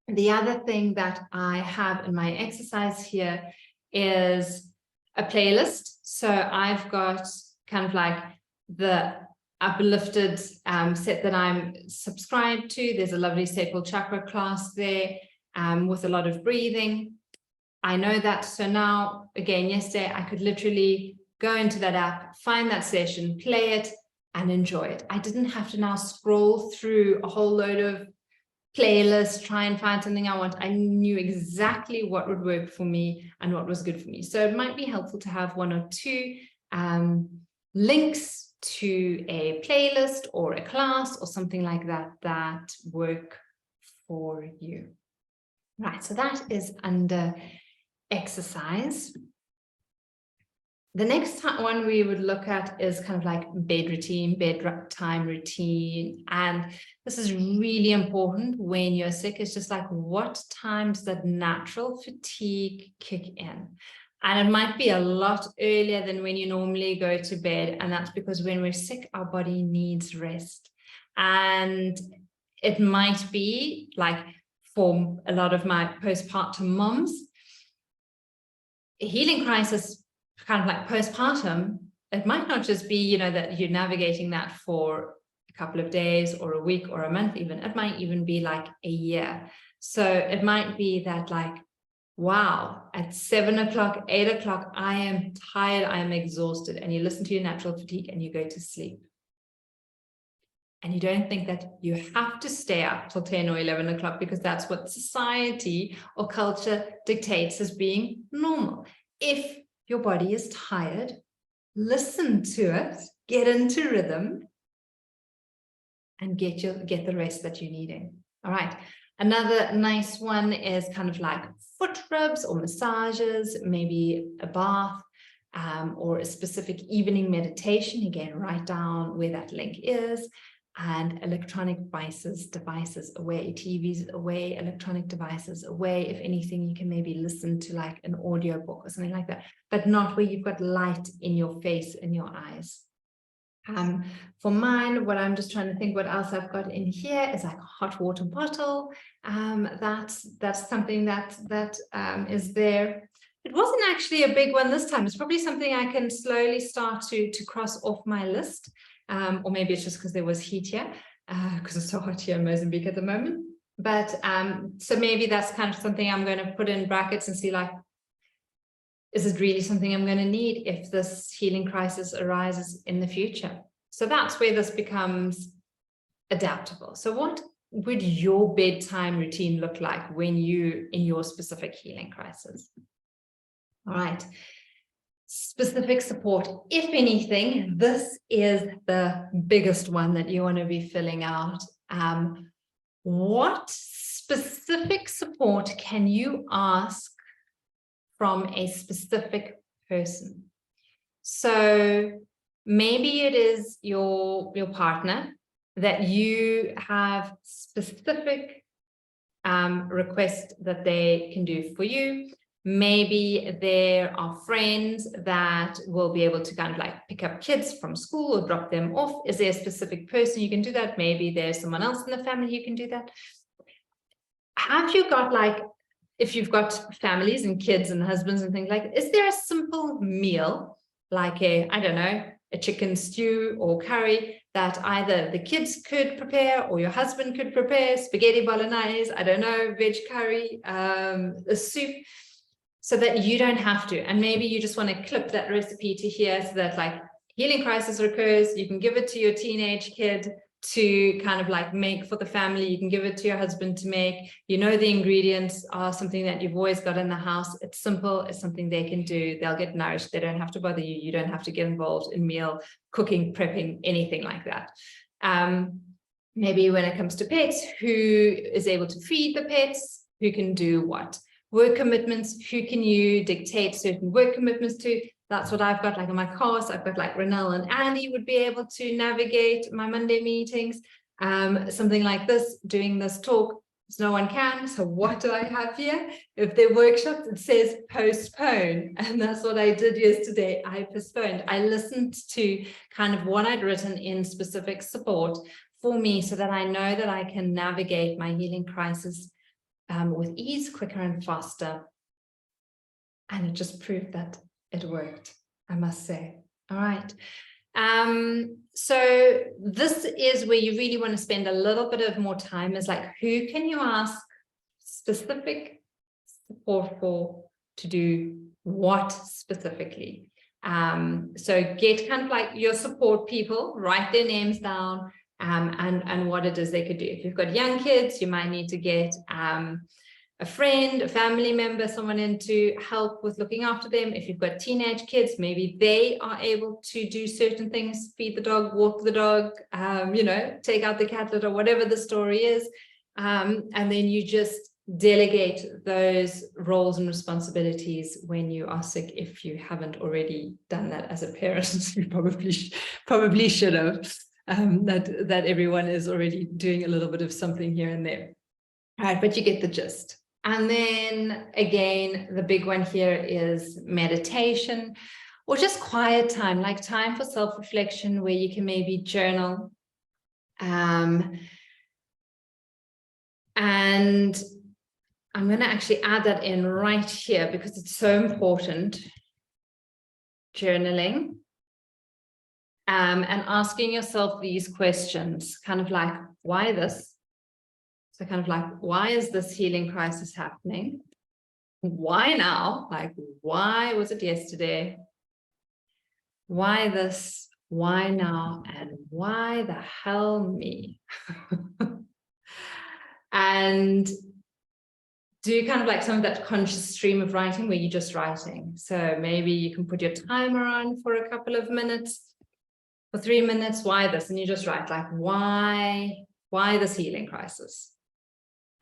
Speaker 1: The other thing that I have in my exercise here is a playlist. So I've got kind of like the uplifted set that I'm subscribed to. There's a lovely sacral chakra class there with a lot of breathing. I know that. So now, again, yesterday, I could literally go into that app, find that session, play it, and enjoy it. I didn't have to now scroll through a whole load of playlists, try and find something I want. I knew exactly what would work for me and what was good for me. So it might be helpful to have one or two links to a playlist or a class or something like that that work for you. Right, so that is under exercise. The next one we would look at is kind of like bed routine, bedtime routine. And this is really important when you're sick. It's just like, what time does that natural fatigue kick in? And it might be a lot earlier than when you normally go to bed. And that's because when we're sick, our body needs rest. And it might be like, for a lot of my postpartum moms, a healing crisis, kind of like postpartum, it might not just be, that you're navigating that for a couple of days or a week or a month even. It might even be like a year. So it might be that like, wow, at 7 o'clock, 8 o'clock, I am tired, I am exhausted. And you listen to your natural fatigue and you go to sleep. And you don't think that you have to stay up till 10 or 11 o'clock because that's what society or culture dictates as being normal. If your body is tired, listen to it, get into rhythm, and get the rest that you're needing. All right. Another nice one is kind of like foot rubs or massages, maybe a bath, or a specific evening meditation. Again, write down where that link is. And electronic devices away, TVs away, electronic devices away. If anything, you can maybe listen to like an audio book or something like that, but not where you've got light in your face and your eyes. For mine, what I'm just trying to think what else I've got in here is like a hot water bottle. That's something that is there. It wasn't actually a big one this time. It's probably something I can slowly start to cross off my list. Or maybe it's just because there was heat here, because it's so hot here in Mozambique at the moment. But so maybe that's kind of something I'm going to put in brackets and see like, is it really something I'm going to need if this healing crisis arises in the future? So that's where this becomes adaptable. So what would your bedtime routine look like when you in your specific healing crisis? All right. Specific support. If anything, this is the biggest one that you want to be filling out. What specific support can you ask from a specific person? So maybe it is your partner that you have specific requests that they can do for you. Maybe there are friends that will be able to kind of like pick up kids from school or drop them off. Is there a specific person you can do that? Maybe there's someone else in the family you can do that. Have you got like, if you've got families and kids and husbands and things like, is there a simple meal like I don't know, a chicken stew or curry that either the kids could prepare or your husband could prepare, spaghetti bolognese, I don't know, veg curry, a soup, so that you don't have to. And maybe you just want to clip that recipe to here so that like healing crisis occurs, you can give it to your teenage kid to kind of like make for the family. You can give it to your husband to make. You know, the ingredients are something that you've always got in the house. It's simple. It's something they can do. They'll get nourished. They don't have to bother you. You don't have to get involved in meal cooking, prepping, anything like that. Maybe when it comes to pets, who is able to feed the pets, who can do what? Work commitments, who can you dictate certain work commitments to? That's what I've got, like in my course, I've got like Renelle and Andy would be able to navigate my Monday meetings. Something like this, doing this talk, no one can. So what do I have here? If they're workshops, it says postpone. And that's what I did yesterday. I postponed. I listened to kind of what I'd written in specific support for me so that I know that I can navigate my healing crisis with ease, quicker and faster. And it just proved that it worked, I must say. All right. So this is where you really want to spend a little bit of more time, is like, who can you ask specific support for to do what specifically? So get kind of like your support people, write their names down, and what it is they could do. If you've got young kids, you might need to get a friend, a family member, someone in to help with looking after them. If you've got teenage kids, maybe they are able to do certain things, feed the dog, walk the dog, you know, take out the cat litter, whatever the story is. And then you just delegate those roles and responsibilities when you are sick. If you haven't already done that as a parent, you probably should have. That everyone is already doing a little bit of something here and there. All right, but you get the gist. And then again, the big one here is meditation, or just quiet time, like time for self-reflection where you can maybe journal. And I'm going to actually add that in right here because it's so important. Journaling. And asking yourself these questions, kind of like, why this? So kind of like, why is this healing crisis happening? Why now? Like, why was it yesterday? Why this? Why now? And why the hell me? And do kind of like some of that conscious stream of writing where you're just writing. So maybe you can put your timer on for a couple of minutes, for 3 minutes, why this? And you just write like, why this healing crisis?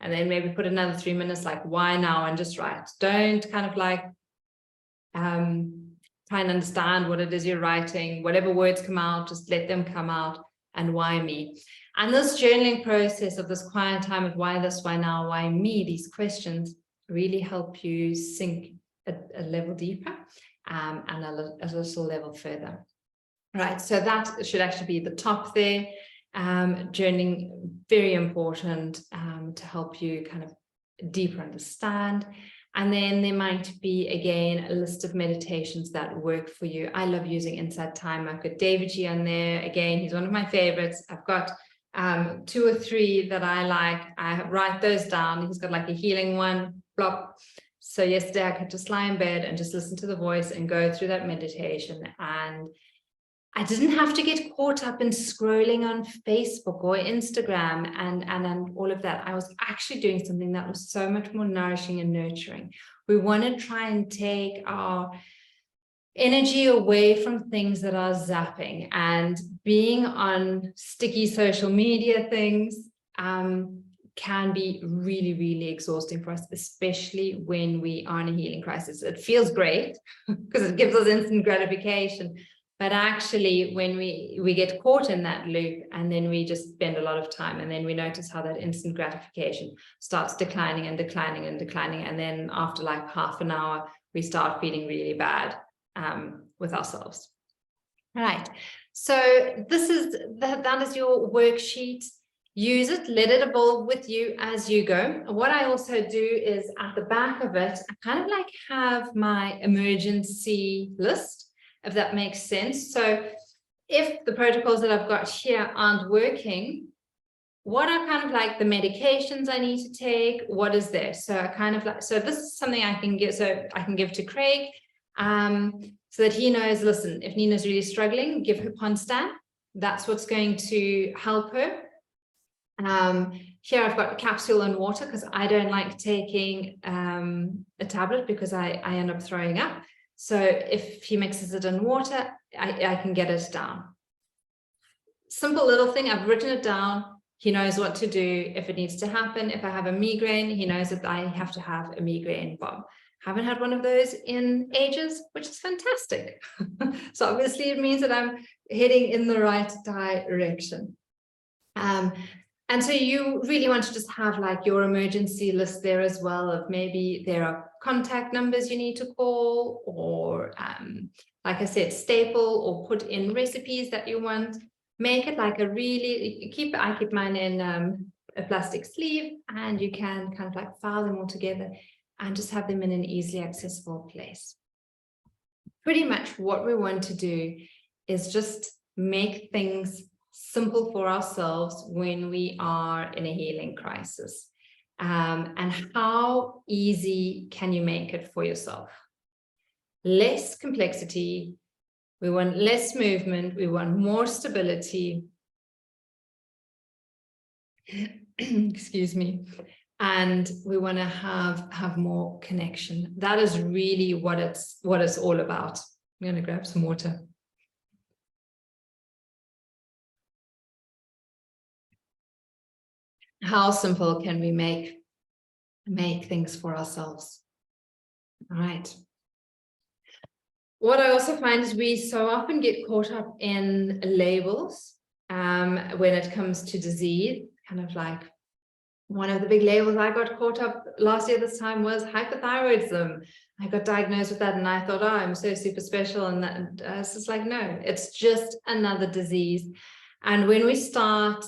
Speaker 1: And then maybe put another 3 minutes, like, why now? And just write. Don't kind of like try and understand what it is you're writing. Whatever words come out, just let them come out. And why me? And this journaling process of this quiet time of why this, why now, why me, these questions really help you sink a level deeper and a little level further. Right, so that should actually be the top there. Journaling, very important to help you kind of deeper understand. And then there might be, again, a list of meditations that work for you. I love using Inside Time. I've got David G on there. Again, he's one of my favorites. I've got 2 or 3 that I like. I write those down. He's got like a healing one, plop. So yesterday I could just lie in bed and just listen to the voice and go through that meditation. And I didn't have to get caught up in scrolling on Facebook or Instagram and all of that. I was actually doing something that was so much more nourishing and nurturing. We want to try and take our energy away from things that are zapping, and being on sticky social media things can be really, really exhausting for us, especially when we are in a healing crisis. It feels great because it gives us instant gratification. But actually, when we get caught in that loop, and then we just spend a lot of time, and then we notice how that instant gratification starts declining and declining and declining. And then after like half an hour, we start feeling really bad with ourselves. Right. So that is your worksheet. Use it, let it evolve with you as you go. What I also do is at the back of it, I kind of like have my emergency list, if that makes sense. So if the protocols that I've got here aren't working, what are kind of like the medications I need to take? What is there? So I kind of like, so this is something I can give, so I can give to Craig, so that he knows, listen, if Nina's really struggling, give her Ponstan. That's what's going to help her. Here I've got a capsule and water because I don't like taking a tablet because I end up throwing up. So if he mixes it in water, I can get it down. Simple little thing, I've written it down. He knows what to do if it needs to happen. If I have a migraine, he knows that I have to have a migraine bomb. Haven't had one of those in ages, which is fantastic. So obviously it means that I'm heading in the right direction. And so you really want to just have like your emergency list there as well, of maybe there are contact numbers you need to call, or like I said, staple or put in recipes that you want. Make it like a really, I keep mine in a plastic sleeve, and you can kind of like file them all together and just have them in an easily accessible place. Pretty much what we want to do is just make things simple for ourselves when we are in a healing crisis. And how easy can you make it for yourself? Less complexity. We want less movement. We want more stability. Excuse me. And we want to have more connection. That is really what it's all about. I'm going to grab some water. How simple can we make things for ourselves? All right. What I also find is we so often get caught up in labels when it comes to disease. Kind of like one of the big labels I got caught up last year this time was hypothyroidism. I got diagnosed with that and I thought, oh, I'm so super special. And that, it's just like, no, it's just another disease. And when we start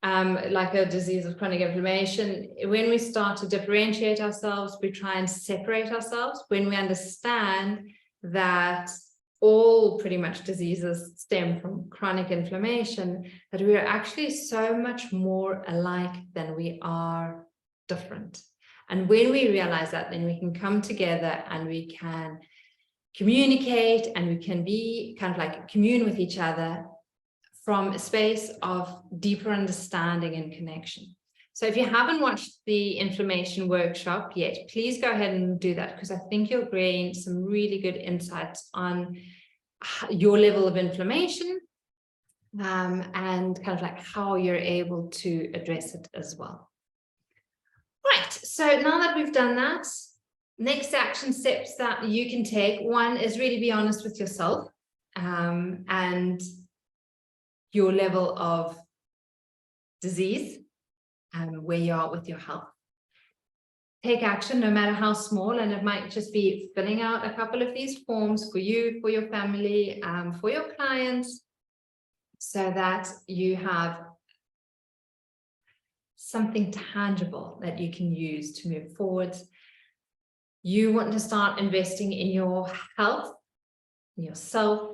Speaker 1: like a disease of chronic inflammation, when we start to differentiate ourselves, we try and separate ourselves. When we understand that all pretty much diseases stem from chronic inflammation, that we are actually so much more alike than we are different. And when we realize that, then we can come together and we can communicate, and we can be kind of like commune with each other from a space of deeper understanding and connection. So if you haven't watched the inflammation workshop yet, please go ahead and do that, because I think you'll gain some really good insights on your level of inflammation and kind of like how you're able to address it as well. Right, so now that we've done that, next action steps that you can take, one is really be honest with yourself and your level of disease and where you are with your health. Take action, no matter how small, and it might just be filling out a couple of these forms for you, for your family, for your clients, so that you have something tangible that you can use to move forward. You want to start investing in your health, in yourself,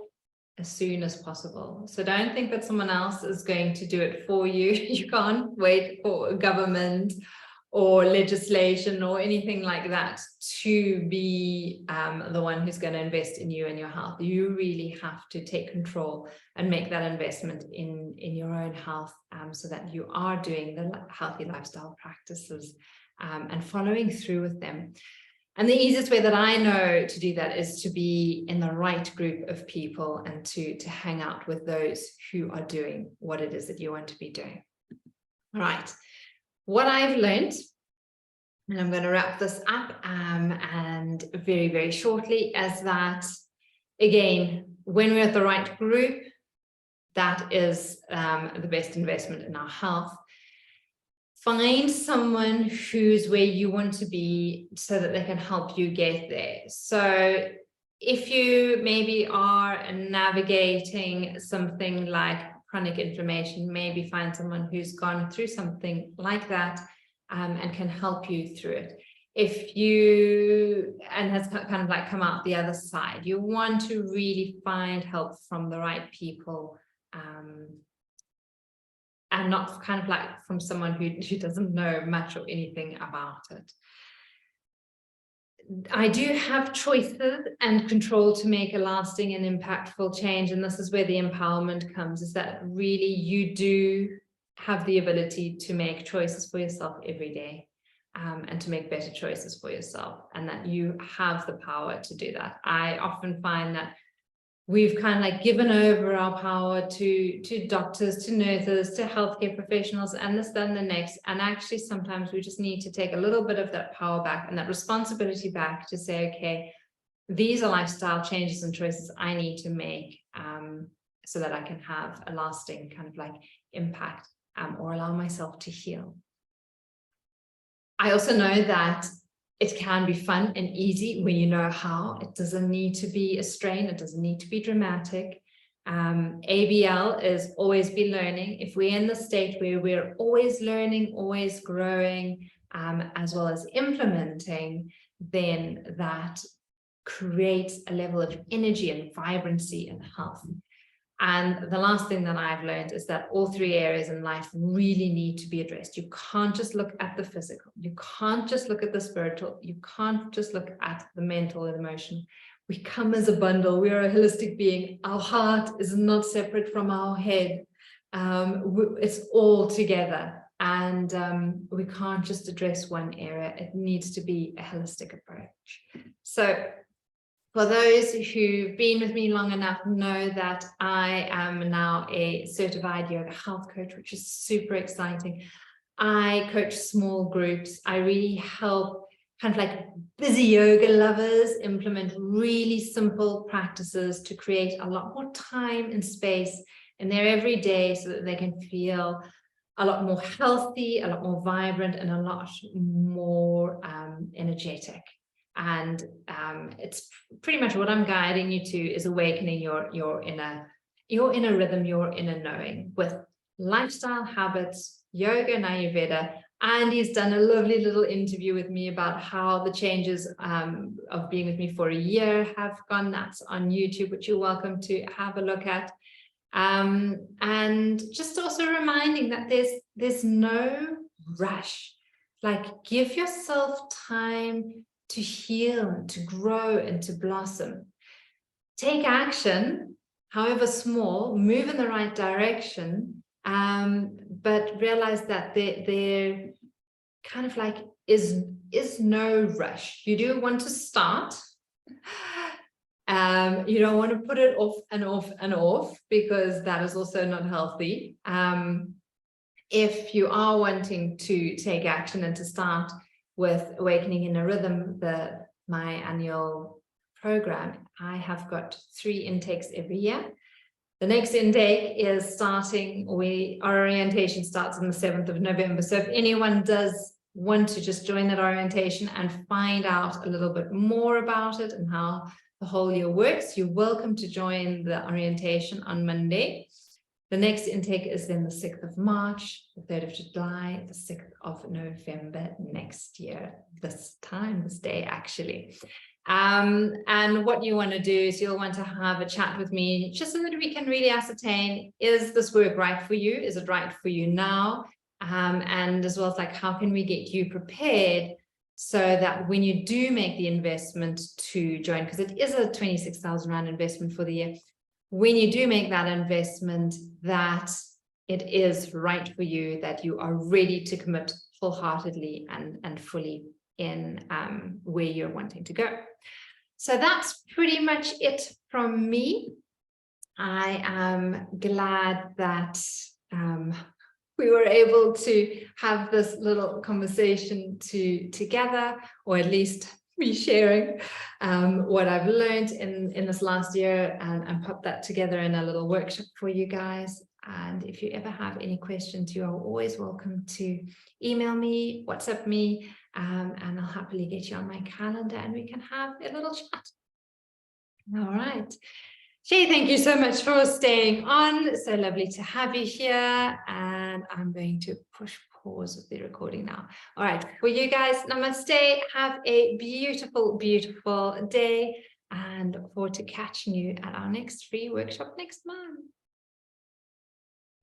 Speaker 1: as soon as possible. So don't think that someone else is going to do it for you. You can't wait for a government or legislation or anything like that to be the one who's going to invest in you and your health. You really have to take control and make that investment in your own health, so that you are doing the healthy lifestyle practices and following through with them. And the easiest way that I know to do that is to be in the right group of people and to hang out with those who are doing what it is that you want to be doing. All right. What I've learned, and I'm going to wrap this up and very, very shortly, is that, again, when we're at the right group, that is the best investment in our health. Find someone who's where you want to be so that they can help you get there. So if you maybe are navigating something like chronic inflammation, maybe find someone who's gone through something like that and can help you through it. If you, and has kind of like come out the other side, you want to really find help from the right people, and not kind of like from someone who doesn't know much or anything about it. I do have choices and control to make a lasting and impactful change. And this is where the empowerment comes, is that really you do have the ability to make choices for yourself every day, and to make better choices for yourself, and that you have the power to do that. I often find that we've kind of like given over our power to doctors, to nurses, to healthcare professionals, and this, then the next. And actually, sometimes we just need to take a little bit of that power back and that responsibility back to say, okay, these are lifestyle changes and choices I need to make, so that I can have a lasting kind of like impact, or allow myself to heal. I also know that it can be fun and easy when you know how. It doesn't need to be a strain. It doesn't need to be dramatic. ABL is always be learning. If we're in the state where we're always learning, always growing, as well as implementing, then that creates a level of energy and vibrancy and health. And the last thing that I've learned is that all three areas in life really need to be addressed. You can't just look at the physical. You can't just look at the spiritual. You can't just look at the mental and emotion. We come as a bundle. We are a holistic being. Our heart is not separate from our head. It's all together. And we can't just address one area. It needs to be a holistic approach. So for those who've been with me long enough, know that I am now a certified yoga health coach, which is super exciting. I coach small groups. I really help kind of like busy yoga lovers implement really simple practices to create a lot more time and space in their everyday so that they can feel a lot more healthy, a lot more vibrant, and a lot more energetic. And it's pretty much what I'm guiding you to is awakening your inner rhythm, your inner knowing with lifestyle habits, yoga and Ayurveda. Andy's done a lovely little interview with me about how the changes of being with me for a year have gone. That's on YouTube, which you're welcome to have a look at. And just also reminding that there's no rush. Like, give yourself time to heal, to grow, and to blossom. Take action, however small, move in the right direction, but realize that there kind of like is no rush. You do want to start. You don't want to put it off and off and off, because that is also not healthy. If you are wanting to take action and to start with Awakening in a Rhythm, my annual program, I have got 3 intakes every year. The next intake is starting, our orientation starts on the 7th of November. So if anyone does want to just join that orientation and find out a little bit more about it and how the whole year works, you're welcome to join the orientation on Monday. The next intake is then the 6th of March, the 3rd of July, the 6th of November next year, this day actually. And what you want to do is you'll want to have a chat with me just so that we can really ascertain, is this work right for you? Is it right for you now? and as well as like, how can we get you prepared so that when you do make the investment to join, because it is a 26,000 Rand investment for the year, when you do make that investment, that it is right for you, that you are ready to commit wholeheartedly and fully in where you're wanting to go. So that's pretty much it from me. I am glad that we were able to have this little conversation together, or at least me sharing what I've learned in this last year, and put that together in a little workshop for you guys. And if you ever have any questions, you are always welcome to email me, WhatsApp me, and I'll happily get you on my calendar and we can have a little chat. All right. Shay, thank you so much for staying on. So lovely to have you here. And I'm going to push pause of the recording now. All right, for you guys, namaste. Have a beautiful, beautiful day, and look forward to catching you at our next free workshop next month.